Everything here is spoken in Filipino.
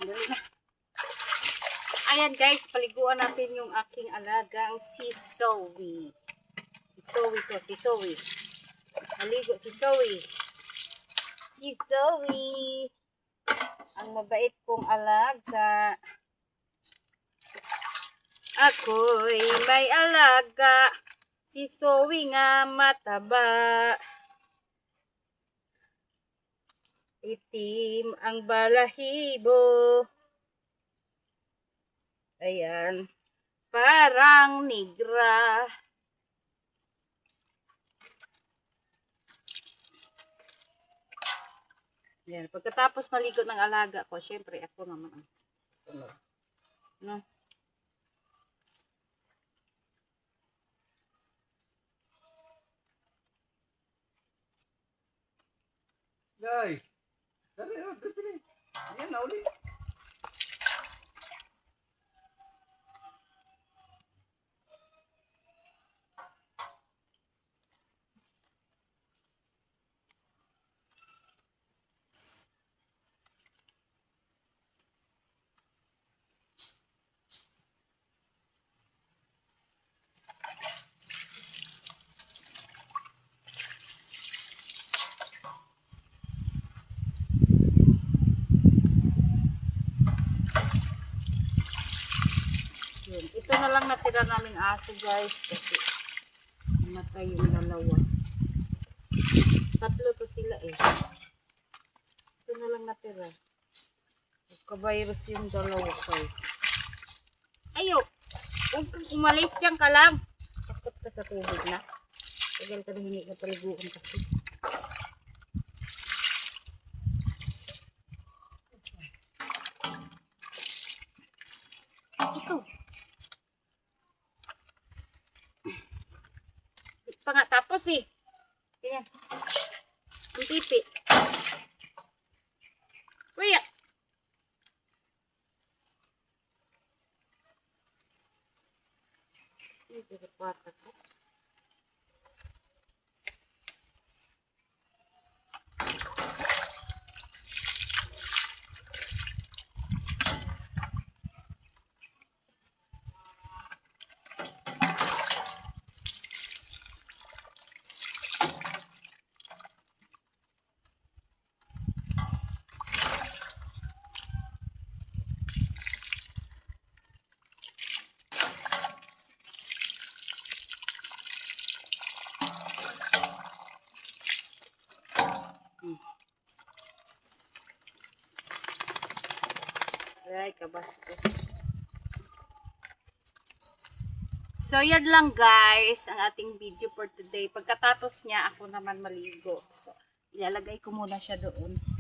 Dali na. Ayan guys, paliguan natin yung aking alagang si Zoe. Si Zoe to, si Zoe. Maligo si Zoe. Si Zoe. Ang mabait kong alaga. Ako'y may alaga. Si Zoe nga mataba. Itim ang balahibo. Ayan. Parang nigra. Ayan. Pagkatapos maligo ng alaga ko, syempre ako naman. No? Guys, dali, dali. Ayan na ulit. Yun. Ito na lang natira naming aso guys kasi namatay yung dalawa. Tatlo to sila eh. Ito na lang natira. Magka-virus yung dalawa guys. Ayo! Huwag kang umalis dyan ka lang. Takot ka sa tubig na. Tagal ka na hindi ka paliguan kasi. Ito. Pa nga tapos eh. Ayan. Ang pipi. Kuya. Ito sa pata ko. Ay, kabastos. So, yan lang guys, ang ating video for today. Pagkatapos niya, ako naman maligo. So, ilalagay ko muna siya doon.